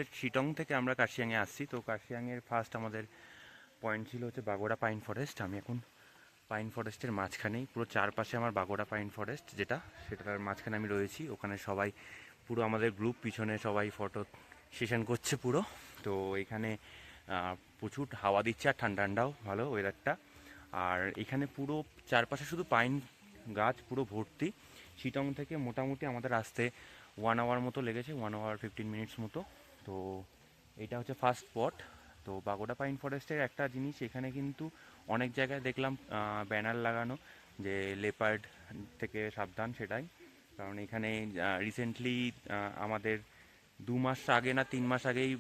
আমাদের শিটং থেকে আমরা কার্শিয়াংয়ে আসছি। তো কার্শিয়াংয়ের ফার্স্ট আমাদের পয়েন্ট ছিল হচ্ছে বাগোড়া পাইন ফরেস্ট। আমি এখন পাইন ফরেস্টের মাঝখানেই, পুরো চারপাশে আমার বাগোড়া পাইন ফরেস্ট সেটার মাঝখানে আমি রয়েছি। ওখানে সবাই পুরো আমাদের গ্রুপ পিছনে সবাই ফটো সেশন করছে পুরো। তো এখানে প্রচুর হাওয়া দিচ্ছে আর ঠান্ডা ঠান্ডাও ভালো ওয়েদারটা। আর এখানে পুরো চারপাশে শুধু পাইন গাছ পুরো ভর্তি। শিটং থেকে মোটামুটি আমাদের আসতে 1 আওয়ার মতো লেগেছে, 1 আওয়ার 15 মিনিটস মতো। তো এটা হচ্ছে ফার্স্ট স্পট। তো বাগোড়া পাইন ফরেস্টের একটা জিনিস, এখানে কিন্তু অনেক জায়গায় দেখলাম ব্যানার লাগানো যে লেপার্ড থেকে সাবধান, সেটাই কারণ এখানে রিসেন্টলি আমাদের 2 মাস আগে না 3 মাস আগেই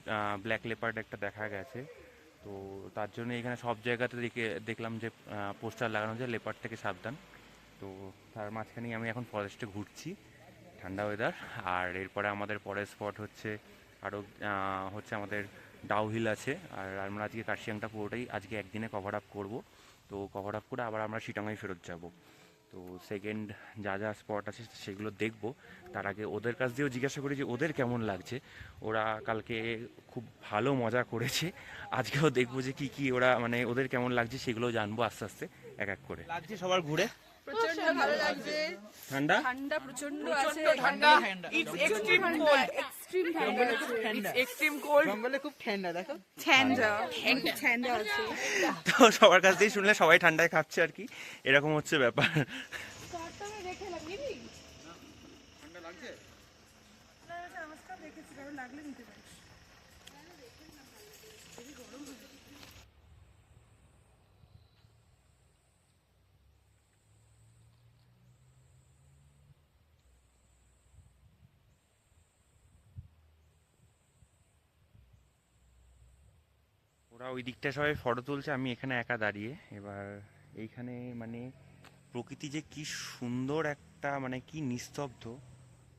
ব্ল্যাক লেপার্ড একটা দেখা গেছে। তো তার জন্য এখানে সব জায়গাতে দেখলাম যে পোস্টার লাগানো যে লেপার্ড থেকে সাবধান। তো তার মাঝখানেই আমি এখন ফরেস্টে ঘুরছি, ঠান্ডা ওয়েদার। আর এরপরে আমাদের পরের স্পট হচ্ছে আরও হচ্ছে আমাদের ডাউ হিল আছে। আর আমরা আজকে কার্শিয়াংটা পুরোটাই আজকে একদিনে কভার আপ করবো। তো কভার আপ করে আবার আমরা শিটংয়ে ফেরত যাব। তো সেকেন্ড যা যা স্পট আছে সেগুলো দেখব। তার আগে ওদের কাছ দিয়েও জিজ্ঞাসা করি যে ওদের কেমন লাগছে। ওরা কালকে খুব ভালো মজা করেছে, আজকেও দেখবো যে কী কী ওরা মানে ওদের কেমন লাগছে সেগুলো জানবো আস্তে আস্তে এক এক করে। লাগছে সবার ঘুরে? প্রচন্ড ভালো লাগছে। ঠান্ডা ঠান্ডা প্রচন্ড আছে, ঠান্ডা ইটস এক্সট্রিম কোল্ড, এক্সট্রিম ঠান্ডা আছে, এক্সট্রিম কোল্ড। জঙ্গলে খুব ঠান্ডা, দেখো ঠান্ডা ঠান্ডা আছে। তো সবার কাছ থেকে শুনলে সবাই ঠান্ডায় খাচ্ছে আর কি, এরকম হচ্ছে ব্যাপার। ঠান্ডা লাগছে। ওরা ওই দিকটায় সবাই ফটো তুলছে, আমি এখানে একা দাঁড়িয়ে। এবার এইখানে মানে প্রকৃতি যে কি সুন্দর একটা, মানে কি নিস্তব্ধ,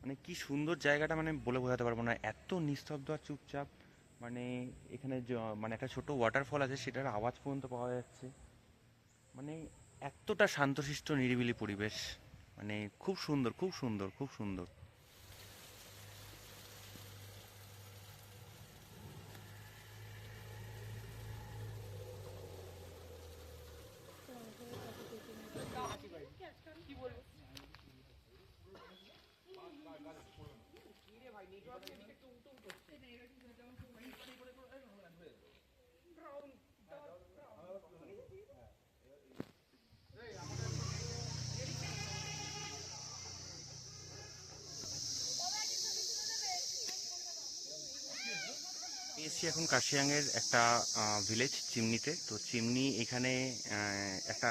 মানে কি সুন্দর জায়গাটা, মানে বলে বোঝাতে পারবো না, এত নিস্তব্ধ আর চুপচাপ। মানে এখানে মানে একটা ছোট ওয়াটারফল আছে, সেটার আওয়াজ পর্যন্ত পাওয়া যাচ্ছে। মানে এতটা শান্তশিষ্ট নিরিবিলি পরিবেশ, মানে খুব সুন্দর, খুব সুন্দর, খুব সুন্দর। এসছি এখন কার্শিয়াংয়ের একটা ভিলেজ চিমনিতে। তো চিমনি এখানে একটা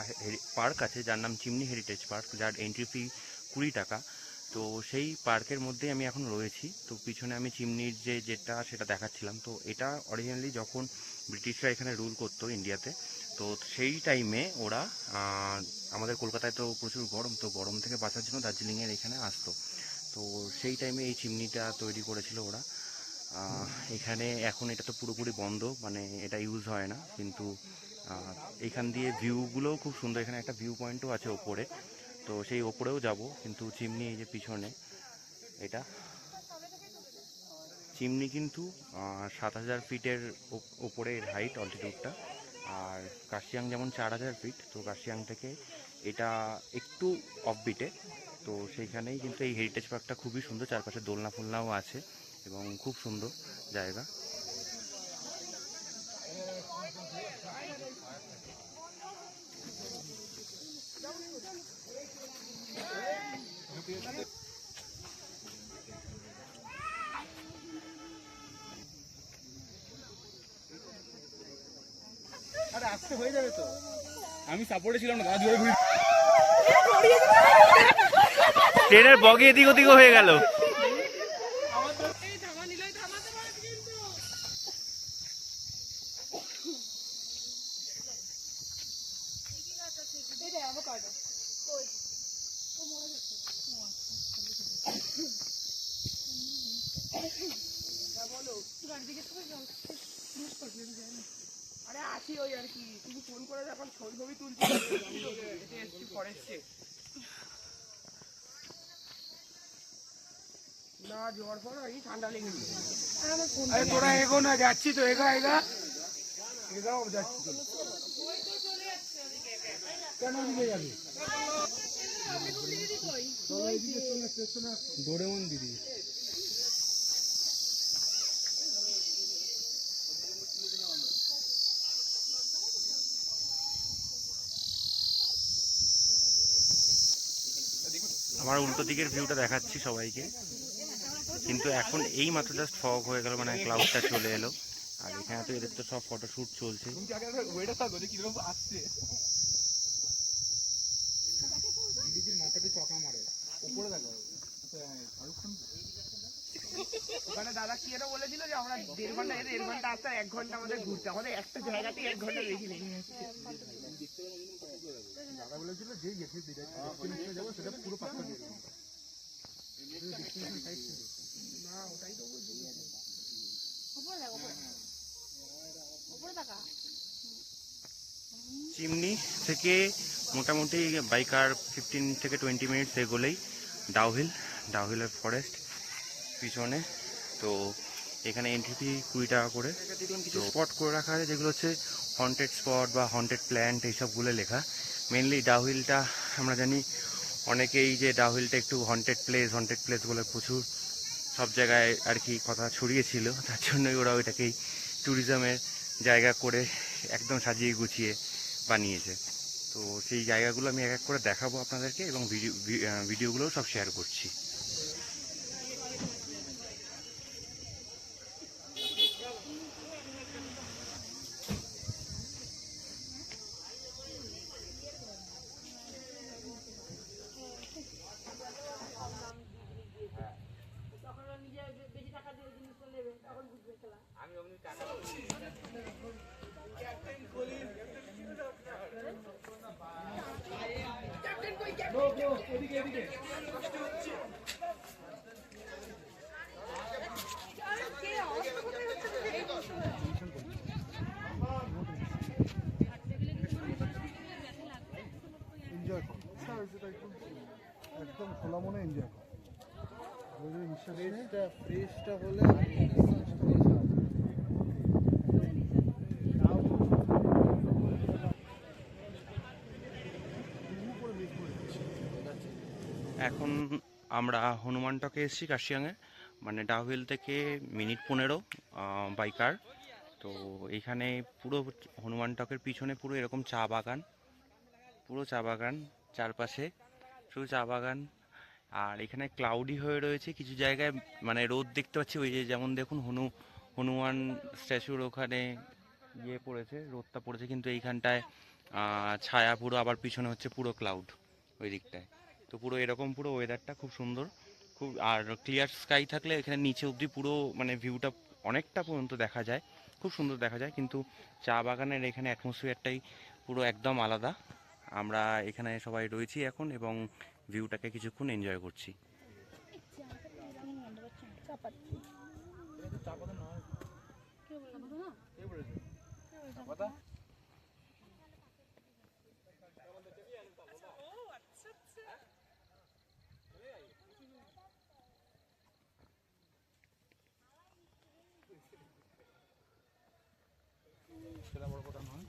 পার্ক আছে যার নাম চিমনি হেরিটেজ পার্ক, যার এন্ট্রি ফি 20 টাকা। তো সেই পার্কের মধ্যেই আমি এখন রয়েছি। তো পিছনে আমি চিমনির যেটা সেটা দেখাচ্ছিলাম। তো এটা অরিজিনালি যখন ব্রিটিশরা এখানে রুল করতো ইন্ডিয়াতে, তো সেই টাইমে ওরা আমাদের কলকাতায় তো প্রচুর গরম, তো গরম থেকে বাঁচার জন্য দার্জিলিংয়ের এখানে আসতো। তো সেই টাইমে এই চিমনিটা তৈরি করেছিল ওরা। এখানে এখন এটা তো পুরোপুরি বন্ধ, মানে এটা ইউজ হয় না, কিন্তু এখান দিয়ে ভিউগুলোও খুব সুন্দর। এখানে একটা ভিউ পয়েন্টও আছে ওপরে, তো সেই ওপরেও যাব। কিন্তু চিমনি এই যে পিছনে, এটা চিমনি কিন্তু 7000 ফিটের ওপরে হাইট অল্টিটিউডটা। আর কার্শিয়াং যেমন 4000 ফিট, তো কার্শিয়াং থেকে এটা একটু অফবিটে। তো সেইখানেই কিন্তু এই হেরিটেজ পার্কটা খুবই সুন্দর, চারপাশে দোলনা ফোলনাও আছে এবং খুব সুন্দর জায়গা। আরে আসতে হয়ে যাবে তো। আমি সাপোর্টে ছিলাম না, জোরে ঘুরি। ট্রেনের বগি এদিক ওদিক হয়ে গেল। আরে আছি ওই আর কি, তুমি ফোন করে যখন ছবি ছবি তুলছি ফরেস্টে। না জ্বর পর এই ঠান্ডা লেগে গেল। আরে তোরা এগো না, যাচ্ছি তো, এগা এগাও যাচ্ছি তো। কেন দিকে যাবে? ডোরেমন দিদি আমার উল্টো দিকের ভিউটা দেখাচ্ছি সবাইকে, কিন্তু এখন এই মাত্র জাস্ট ফগ হয়ে গেল, মানে ক্লাউডটা চলে এলো। আর এখানে তো এদের তো সব ফটোশ্যুট চলছে। দিদির মাথাতে চকা মারে উপরে দেখো। ওখানে দাদা কি এটা বলেছিল যে আমরা 1.5 ঘন্টা 1.5 ঘন্টা আসতে 1 ঘন্টা আমাদের ঘুরতে, আমাদের একটা জায়গাতে 1 ঘন্টা বেশি লেগে যাচ্ছে। দাদা বলেছিল যে গেছে ডেস্টিনেশনে যাবো সেটা পুরো পাঁচটা দিয়ে দেবো। না ওটাই তো বলছি। চিমনি থেকে মোটামুটি বাইকার 15 থেকে 20 মিনিটস এগোলেই ডাউহিলের ফরেস্ট পিছনে। তো এখানে এন্ট্রি ফি 20 টাকা করে। দেখলাম কিছু স্পট করে রাখা আছে যেগুলো হচ্ছে হন্টেড স্পট বা হন্টেড প্ল্যান্ট এইসবগুলো লেখা। মেনলি ডাউহিলটা আমরা জানি অনেকেই যে ডাউহিলটা একটু হন্টেড প্লেস বলে প্রচুর সব জায়গায় আর কি কথা ছড়িয়েছিল, তার জন্যই ওরা ওইটাকেই ট্যুরিজমের জায়গা করে একদম সাজিয়ে গুছিয়ে বানিয়েছে। তো সেই জায়গাগুলো আমি এক এক করে দেখাবো আপনাদেরকে, এবং ভিডিওগুলোও সব শেয়ার করছি। এনজয় করো, সেটা একদম খোলা মনে এনজয় করো। ফ্রেশটা হলে এখন আমরা হনুমান টকে এসেছি কার্শিয়াংয়ে, মানে ডাউহিল থেকে মিনিট 15 বাইকার। তো এইখানে পুরো হনুমান টকের পিছনে পুরো এরকম চা বাগান চারপাশে শুধু চা বাগান। আর এখানে ক্লাউডি হয়ে রয়েছে কিছু জায়গায়, মানে রোদ দেখতে পাচ্ছি, ওই যে যেমন দেখুন হনুমান স্ট্যাচুর ওখানে ইয়ে পড়েছে, রোদটা পড়েছে, কিন্তু এইখানটায় ছায়া পুরো, আবার পিছনে হচ্ছে পুরো ক্লাউড ওই দিকটায়। তো পুরো এরকম পুরো ওয়েদারটা খুব সুন্দর, খুব। আর ক্লিয়ার স্কাই থাকলে এখানে নিচে অবধি পুরো মানে ভিউটা অনেকটা পর্যন্ত দেখা যায়, খুব সুন্দর দেখা যায়। কিন্তু চা বাগানের এখানে অ্যাটমসফিয়ারটাই পুরো একদম আলাদা। আমরা এখানে সবাই রয়েছি এখন এবং ভিউটাকে কিছুক্ষণ এনজয় করছি। সেটা বড় কথা নয়।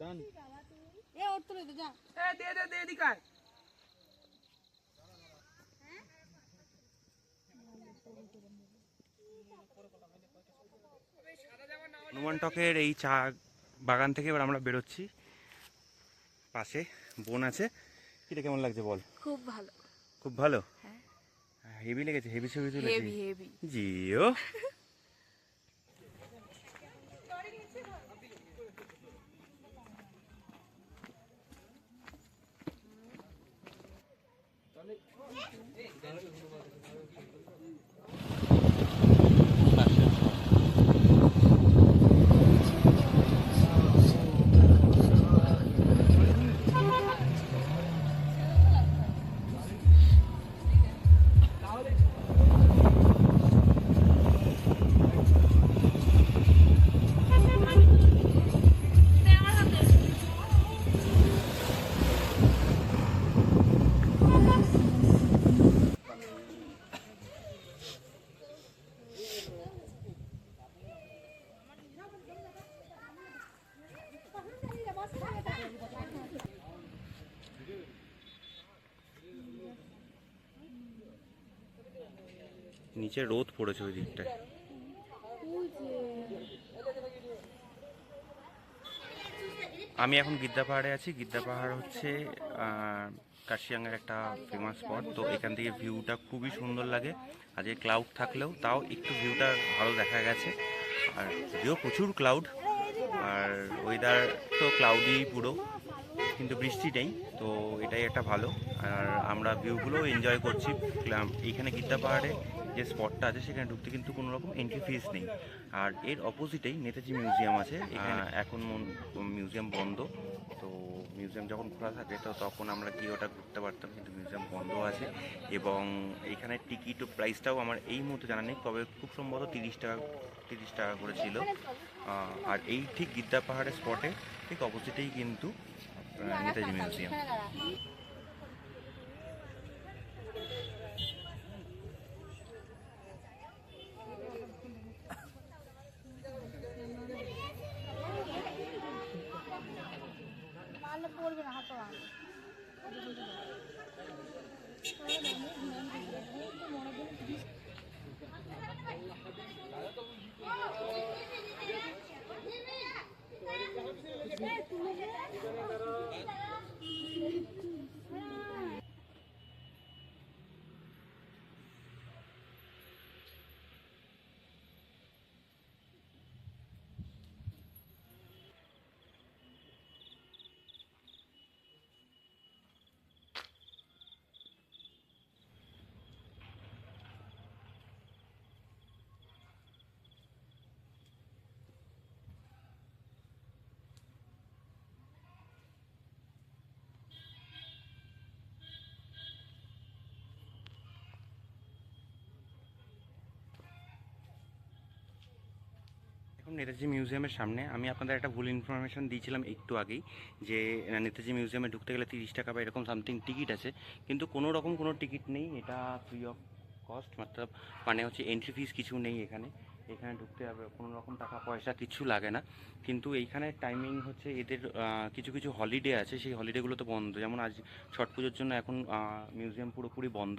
ডান এ ওর তো রে যা এ দে এদিকে আয়। হনুমান টকের এই চা বাগান থেকে এবার আমরা বেরোচ্ছি, পাশে বন আছে। এটা কেমন লাগছে বল? খুব ভালো, খুব ভালো। হ্যাঁ। হেভি লেগেছে, হেভি ছবি তুলেছি। হেভি জিও নিচে রোদ পড়েছে ওই দিকটায়। আমি এখন গিদ্দা পাহাড়ে আছি। গিদ্দা পাহাড় হচ্ছে কার্শিয়াংয়ের একটা ফেমাস স্পট। তো এখান থেকে ভিউটা খুবই সুন্দর লাগে। আজকে ক্লাউড থাকলেও তাও একটু ভিউটা ভালো দেখা গেছে। আর যদিও প্রচুর ক্লাউড, আর ওয়েদার তো ক্লাউডি পুরো, কিন্তু বৃষ্টি নেই, তো এটাই একটা ভালো। আর আমরা ভিউগুলো এনজয় করছি। এইখানে গিদ্দা পাহাড়ে যে স্পটটা আছে সেখানে ঢুকতে কিন্তু কোনো রকম এন্ট্রি ফিস নেই। আর এর অপোজিটেই নেতাজি মিউজিয়াম আছে। এখানে এখন মিউজিয়াম বন্ধ, তো মিউজিয়াম যখন খোলা থাকে তো তখন আমরা গিয়ে ওটা ঘুরতে পারতাম, কিন্তু মিউজিয়াম বন্ধ আছে। এবং এখানে টিকিট প্রাইসটাও আমার এই মুহূর্তে জানা নেই, তবে খুব সম্ভবত 30 টাকা করে ছিল। আর এই ঠিক গিদ্দা পাহাড়ের স্পটে ঠিক অপোজিটেই কিন্তু নেতাজি মিউজিয়াম। পড়বে না হাত এখন নেতাজি মিউজিয়ামের সামনে আমি আপনাদের একটা ভুল ইনফরমেশন দিয়েছিলাম একটু আগেই, যে নেতাজি মিউজিয়ামে ঢুকতে গেলে 30 টাকা বা এরকম সামথিং টিকিট আছে, কিন্তু কোনো রকম কোনো টিকিট নেই। এটা ফ্রি অফ কস্ট, মানে হচ্ছে এন্ট্রি ফিস কিছু নেই এখানে। এখানে ঢুকতে হবে, কোনো রকম টাকা পয়সা কিছু লাগে না। কিন্তু এইখানে টাইমিং হচ্ছে এদের কিছু কিছু হলিডে আছে, সেই হলিডেগুলো তো বন্ধ। যেমন আজ ছট পুজোর জন্য এখন মিউজিয়াম পুরোপুরি বন্ধ।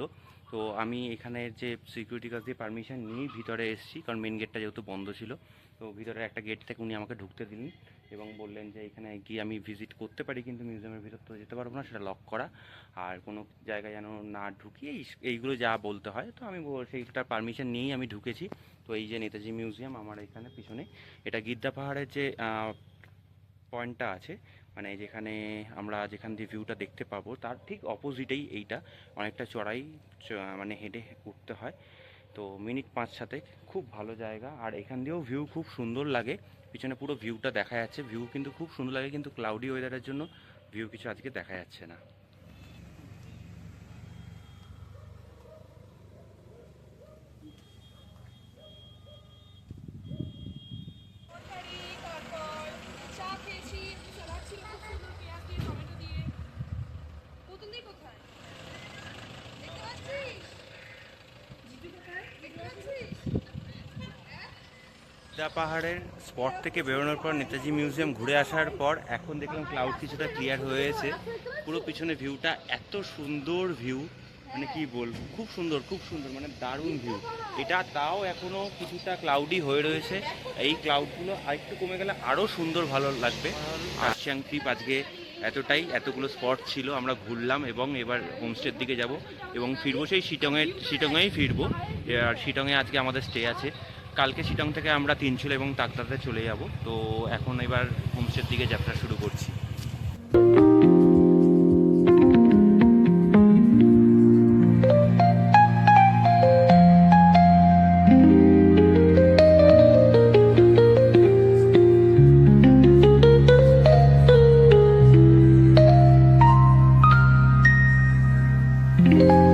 তো আমি এখানে যে সিকিউরিটি গার্ড দিয়ে পারমিশন নিয়েই ভিতরে এসেছি, কারণ মেন গেটটা যেহেতু বন্ধ ছিল। তো ভিতরে একটা গেট থেকে উনি আমাকে ঢুকতে দিলেন এবং বললেন যে এখানে গিয়ে আমি ভিজিট করতে পারি, কিন্তু মিউজিয়ামের ভিতর তো যেতে পারবো না, সেটা লক করা। আর কোনো জায়গায় যেন না ঢুকিয়ে এইগুলো যা বলতে হয়। তো আমি সেইটার পারমিশন নিয়েই আমি ঢুকেছি। তো এই যে নেতাজি মিউজিয়াম আমার এখানে পিছনে, এটা গিদ্দা পাহাড়ের যে পয়েন্টটা আছে, মানে যেখানে আমরা যেখান দিয়ে ভিউটা দেখতে পাবো তার ঠিক অপোজিটেই এইটা। অনেকটা চড়াই, মানে হেঁটে উঠতে হয়। তো মিনিট 5-7 খুব ভালো জায়গা। আর এখান দিয়েও ভিউ খুব সুন্দর লাগে, পিছনে পুরো ভিউটা দেখা যাচ্ছে। ভিউ কিন্তু খুব সুন্দর লাগে, কিন্তু ক্লাউডি ওয়েদারের জন্য ভিউ কিছু আজকে দেখা যাচ্ছে না। চা খেয়েছি, স্যালাড ছিল খুব সুন্দর, পেঁয়াজ দিয়ে টমেটো দিয়ে। বোতল দিয়ে কোথায় দেখতে পাচ্ছিস? জিজু কোথায় দেখতে পাচ্ছিস? গিদ্দা পাহাড়ের স্পট থেকে বেরোনোর পর নেতাজি মিউজিয়াম ঘুরে আসার পর এখন দেখলাম ক্লাউড কিছুটা ক্লিয়ার হয়েছে। পুরো পিছনে ভিউটা এত সুন্দর ভিউ, মানে কি বলবো, খুব সুন্দর খুব সুন্দর, মানে দারুণ ভিউ। এটা তাও এখনও কিছুটা ক্লাউডি হয়ে রয়েছে। এই ক্লাউডগুলো আরেকটু কমে গেলে আরও সুন্দর ভালো লাগবে। কার্শিয়াং ট্রিপ আজকে এতটাই, এতগুলো স্পট ছিল, আমরা ঘুরলাম এবং এবার হোমস্টের দিকে যাব এবং ফিরবো সেই শিটংয়েই ফিরবো। আর শিটংয়ে আজকে আমাদের স্টে আছে। কালকে শিটং থেকে আমরা তিনচুল এবং তাকদাতে চলে যাব। তো এখন এবার হোমস্টের দিকে যাত্রা শুরু করছি। you